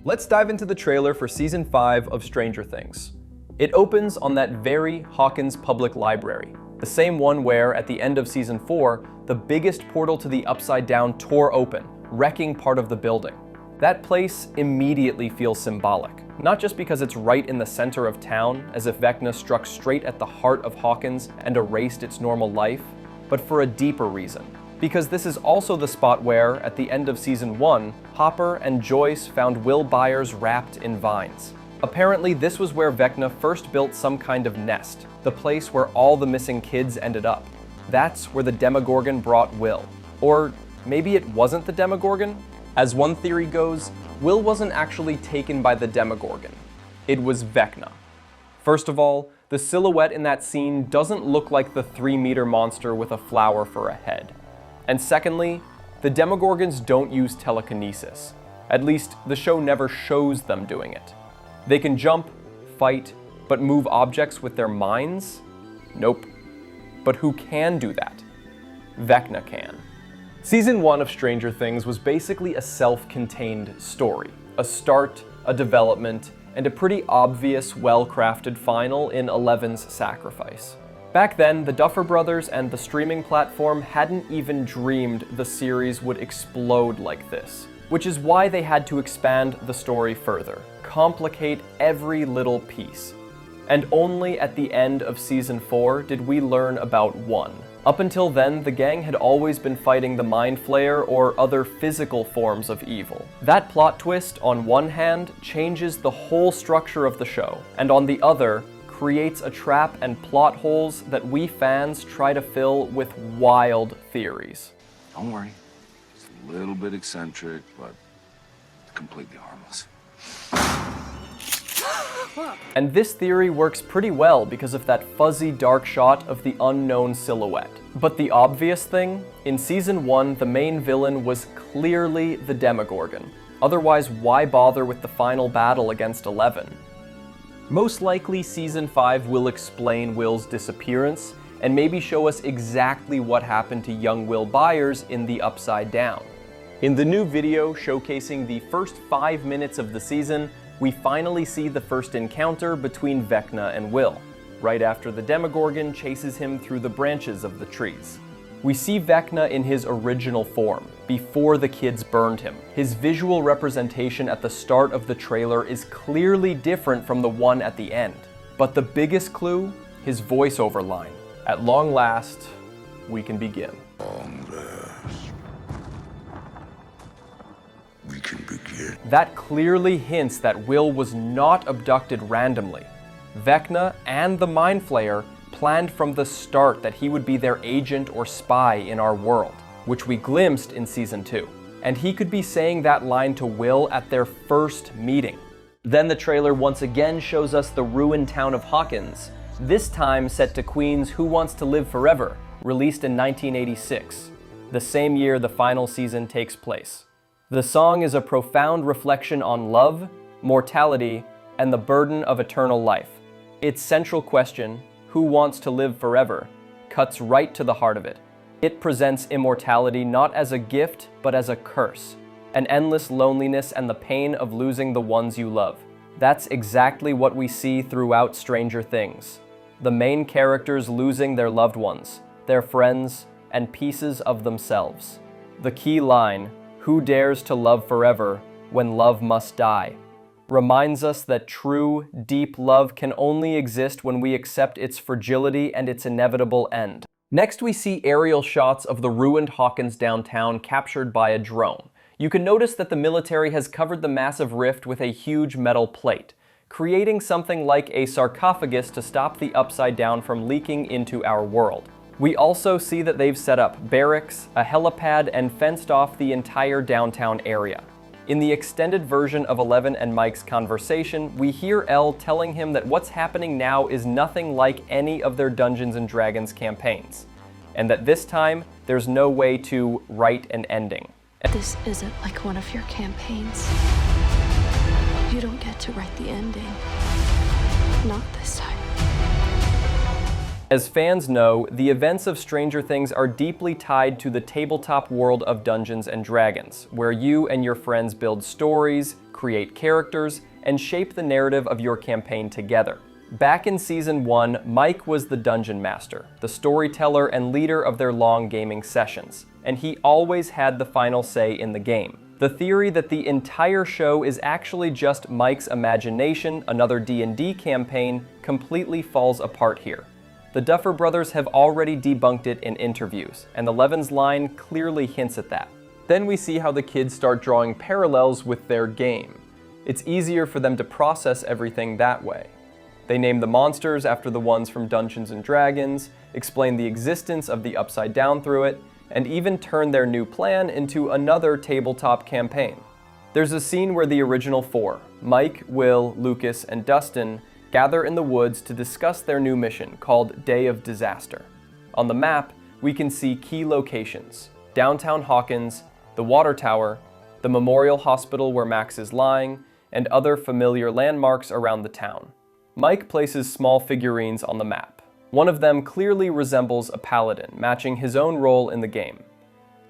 Let's dive into the trailer for Season 5 of Stranger Things. It opens on that very Hawkins Public Library, the same one where, at the end of Season 4, the biggest portal to the Upside Down tore open, wrecking part of the building. That place immediately feels symbolic, not just because it's right in the center of town, as if Vecna struck straight at the heart of Hawkins and erased its normal life, but for a deeper reason. Because this is also the spot where, at the end of Season 1, Hopper and Joyce found Will Byers wrapped in vines. Apparently, this was where Vecna first built some kind of nest, the place where all the missing kids ended up. That's where the Demogorgon brought Will. Or maybe it wasn't the Demogorgon? As one theory goes, Will wasn't actually taken by the Demogorgon. It was Vecna. First of all, the silhouette in that scene doesn't look like the 3-meter monster with a flower for a head. And secondly, the Demogorgons don't use telekinesis. At least, the show never shows them doing it. They can jump, fight, but move objects with their minds? Nope. But who can do that? Vecna can. Season 1 of Stranger Things was basically a self-contained story. A start, a development, and a pretty obvious, well-crafted final in Eleven's sacrifice. Back then, the Duffer Brothers and the streaming platform hadn't even dreamed the series would explode like this, which is why they had to expand the story further, complicate every little piece. And only at the end of Season 4 did we learn about one. Up until then, the gang had always been fighting the Mind Flayer or other physical forms of evil. That plot twist, on one hand, changes the whole structure of the show, and on the other, creates a trap and plot holes that we fans try to fill with wild theories. Don't worry, it's a little bit eccentric, but completely harmless. And this theory works pretty well because of that fuzzy dark shot of the unknown silhouette. But the obvious thing, in Season 1, the main villain was clearly the Demogorgon. Otherwise, why bother with the final battle against Eleven? Most likely, Season 5 will explain Will's disappearance and maybe show us exactly what happened to young Will Byers in the Upside Down. In the new video showcasing the first 5 minutes of the season, we finally see the first encounter between Vecna and Will, right after the Demogorgon chases him through the branches of the trees. We see Vecna in his original form, before the kids burned him. His visual representation at the start of the trailer is clearly different from the one at the end. But the biggest clue, his voiceover line. At long last, we can begin. Long last, we can begin. That clearly hints that Will was not abducted randomly. Vecna and the Mind Flayer planned from the start that he would be their agent or spy in our world, which we glimpsed in Season 2. And he could be saying that line to Will at their first meeting. Then the trailer once again shows us the ruined town of Hawkins, this time set to Queen's Who Wants to Live Forever, released in 1986, the same year the final season takes place. The song is a profound reflection on love, mortality, and the burden of eternal life. Its central question, who wants to live forever, cuts right to the heart of it. It presents immortality not as a gift, but as a curse, an endless loneliness and the pain of losing the ones you love. That's exactly what we see throughout Stranger Things. The main characters losing their loved ones, their friends, and pieces of themselves. The key line, who dares to love forever when love must die, reminds us that true, deep love can only exist when we accept its fragility and its inevitable end. Next, we see aerial shots of the ruined Hawkins downtown captured by a drone. You can notice that the military has covered the massive rift with a huge metal plate, creating something like a sarcophagus to stop the Upside Down from leaking into our world. We also see that they've set up barracks, a helipad, and fenced off the entire downtown area. In the extended version of Eleven and Mike's conversation, we hear Elle telling him that what's happening now is nothing like any of their Dungeons & Dragons campaigns, and that this time, there's no way to write an ending. This isn't like one of your campaigns. You don't get to write the ending. Not this time. As fans know, the events of Stranger Things are deeply tied to the tabletop world of Dungeons and Dragons, where you and your friends build stories, create characters, and shape the narrative of your campaign together. Back in Season 1, Mike was the Dungeon Master, the storyteller and leader of their long gaming sessions, and he always had the final say in the game. The theory that the entire show is actually just Mike's imagination, another D&D campaign, completely falls apart here. The Duffer Brothers have already debunked it in interviews, and the Levens line clearly hints at that. Then we see how the kids start drawing parallels with their game. It's easier for them to process everything that way. They name the monsters after the ones from Dungeons and Dragons, explain the existence of the Upside Down through it, and even turn their new plan into another tabletop campaign. There's a scene where the original four, Mike, Will, Lucas, and Dustin, gather in the woods to discuss their new mission called Day of Disaster. On the map, we can see key locations: downtown Hawkins, the water tower, the memorial hospital where Max is lying, and other familiar landmarks around the town. Mike places small figurines on the map. One of them clearly resembles a paladin, matching his own role in the game.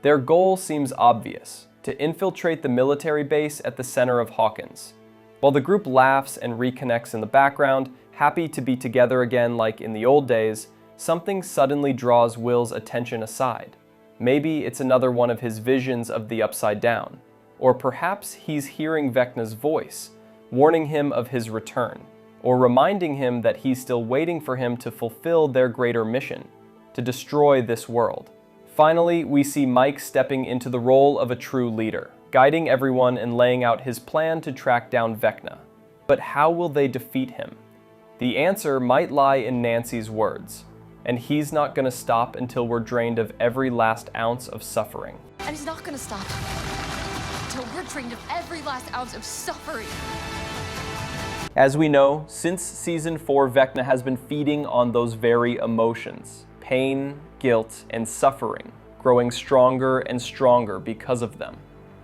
Their goal seems obvious: to infiltrate the military base at the center of Hawkins. While the group laughs and reconnects in the background, happy to be together again like in the old days, something suddenly draws Will's attention aside. Maybe it's another one of his visions of the Upside Down. Or perhaps he's hearing Vecna's voice, warning him of his return, or reminding him that he's still waiting for him to fulfill their greater mission, to destroy this world. Finally, we see Mike stepping into the role of a true leader, guiding everyone and laying out his plan to track down Vecna. But how will they defeat him? The answer might lie in Nancy's words, and he's not gonna stop until we're drained of every last ounce of suffering. And he's not gonna stop until we're drained of every last ounce of suffering. As we know, since Season 4, Vecna has been feeding on those very emotions: pain, guilt, and suffering, growing stronger and stronger because of them.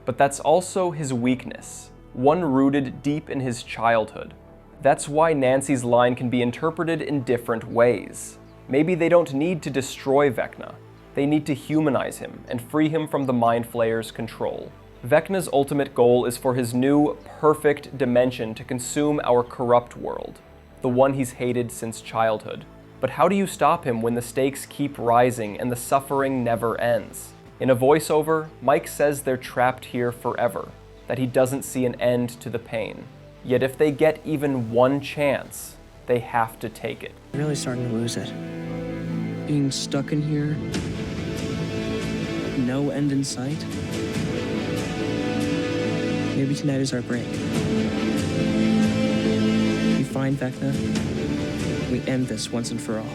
But that's also his weakness, one rooted deep in his childhood. That's why Nancy's line can be interpreted in different ways. Maybe they don't need to destroy Vecna. They need to humanize him and free him from the Mind Flayer's control. Vecna's ultimate goal is for his new, perfect dimension to consume our corrupt world, the one he's hated since childhood. But how do you stop him when the stakes keep rising and the suffering never ends? In a voiceover, Mike says they're trapped here forever, that he doesn't see an end to the pain. Yet if they get even one chance, they have to take it. I'm really starting to lose it. Being stuck in here, no end in sight. Maybe tonight is our break. We find Vecna, we end this once and for all.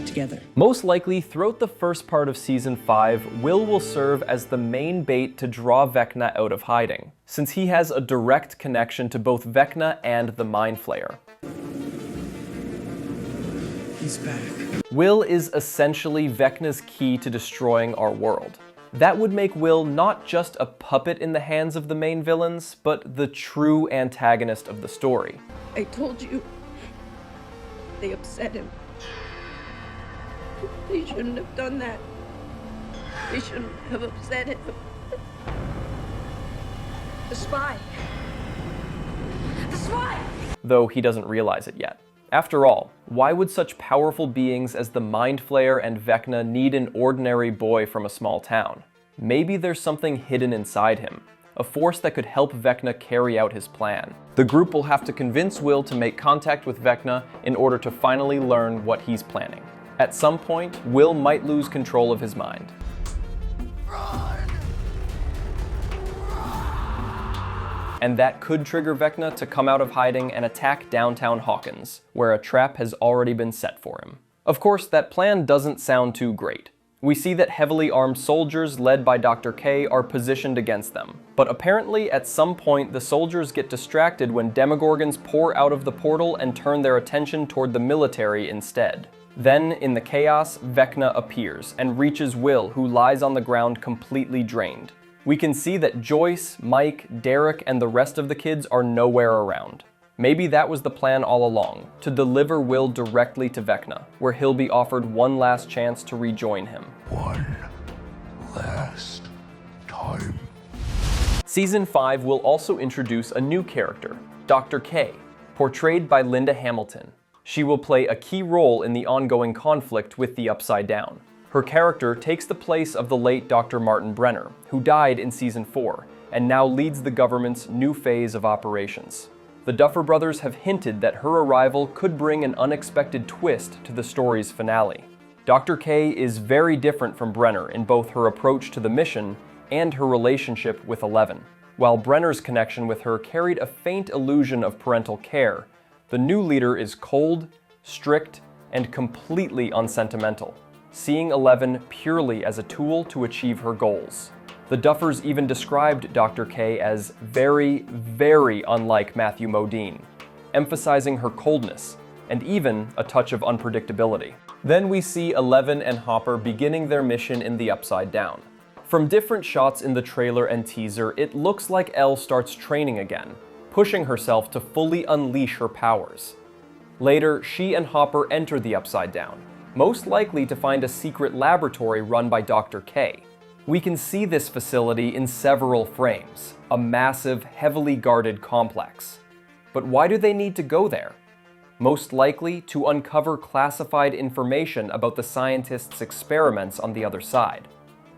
Together. Most likely, throughout the first part of Season 5, Will serve as the main bait to draw Vecna out of hiding, since he has a direct connection to both Vecna and the Mind Flayer. He's back. Will is essentially Vecna's key to destroying our world. That would make Will not just a puppet in the hands of the main villains, but the true antagonist of the story. I told you, they upset him. They shouldn't have done that. They shouldn't have upset him. The spy. The spy! Though he doesn't realize it yet. After all, why would such powerful beings as the Mind Flayer and Vecna need an ordinary boy from a small town? Maybe there's something hidden inside him, a force that could help Vecna carry out his plan. The group will have to convince Will to make contact with Vecna in order to finally learn what he's planning. At some point, Will might lose control of his mind. And that could trigger Vecna to come out of hiding and attack downtown Hawkins, where a trap has already been set for him. Of course, that plan doesn't sound too great. We see that heavily armed soldiers led by Dr. K are positioned against them. But apparently, at some point, the soldiers get distracted when Demogorgons pour out of the portal and turn their attention toward the military instead. Then, in the chaos, Vecna appears and reaches Will, who lies on the ground completely drained. We can see that Joyce, Mike, Derek, and the rest of the kids are nowhere around. Maybe that was the plan all along, to deliver Will directly to Vecna, where he'll be offered one last chance to rejoin him. One last time. Season 5 will also introduce a new character, Dr. K, portrayed by Linda Hamilton. She will play a key role in the ongoing conflict with the Upside Down. Her character takes the place of the late Dr. Martin Brenner, who died in Season 4, and now leads the government's new phase of operations. The Duffer Brothers have hinted that her arrival could bring an unexpected twist to the story's finale. Dr. K is very different from Brenner in both her approach to the mission and her relationship with 11. While Brenner's connection with her carried a faint illusion of parental care, the new leader is cold, strict, and completely unsentimental, seeing 11 purely as a tool to achieve her goals. The Duffers even described Dr. K as very, very unlike Matthew Modine, emphasizing her coldness and even a touch of unpredictability. Then we see 11 and Hopper beginning their mission in the Upside Down. From different shots in the trailer and teaser, it looks like Elle starts training again, pushing herself to fully unleash her powers. Later, she and Hopper enter the Upside Down, most likely to find a secret laboratory run by Dr. K. We can see this facility in several frames, a massive, heavily guarded complex. But why do they need to go there? Most likely to uncover classified information about the scientists' experiments on the other side.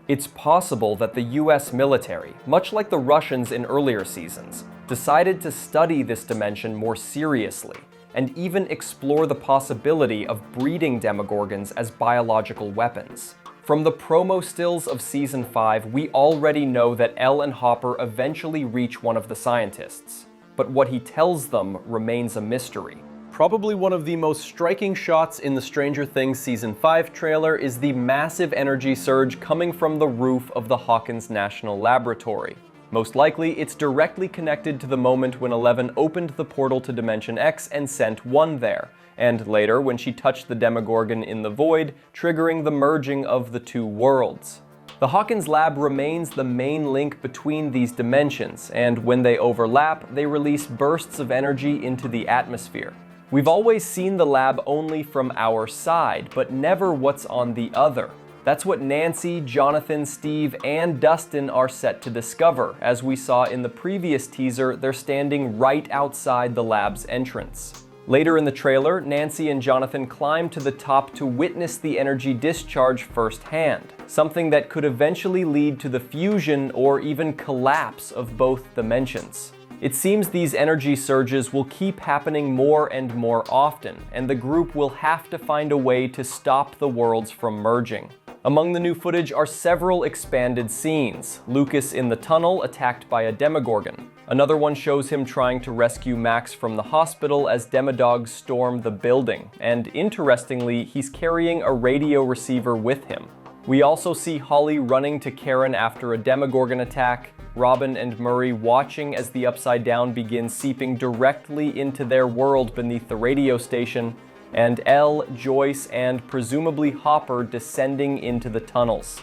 It's possible that the US military, much like the Russians in earlier seasons, decided to study this dimension more seriously, and even explore the possibility of breeding Demogorgons as biological weapons. From the promo stills of Season 5, we already know that Elle and Hopper eventually reach one of the scientists, but what he tells them remains a mystery. Probably one of the most striking shots in the Stranger Things Season 5 trailer is the massive energy surge coming from the roof of the Hawkins National Laboratory. Most likely, it's directly connected to the moment when 11 opened the portal to Dimension X and sent 1 there, and later when she touched the Demogorgon in the void, triggering the merging of the two worlds. The Hawkins Lab remains the main link between these dimensions, and when they overlap, they release bursts of energy into the atmosphere. We've always seen the lab only from our side, but never what's on the other. That's what Nancy, Jonathan, Steve, and Dustin are set to discover. As we saw in the previous teaser, they're standing right outside the lab's entrance. Later in the trailer, Nancy and Jonathan climb to the top to witness the energy discharge firsthand, something that could eventually lead to the fusion or even collapse of both dimensions. It seems these energy surges will keep happening more and more often, and the group will have to find a way to stop the worlds from merging. Among the new footage are several expanded scenes. Lucas in the tunnel attacked by a Demogorgon. Another one shows him trying to rescue Max from the hospital as Demodogs storm the building, and interestingly, he's carrying a radio receiver with him. We also see Holly running to Karen after a Demogorgon attack, Robin and Murray watching as the Upside Down begins seeping directly into their world beneath the radio station, and Elle, Joyce, and presumably Hopper descending into the tunnels.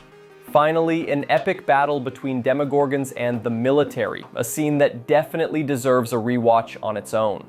Finally, an epic battle between Demogorgons and the military, a scene that definitely deserves a rewatch on its own.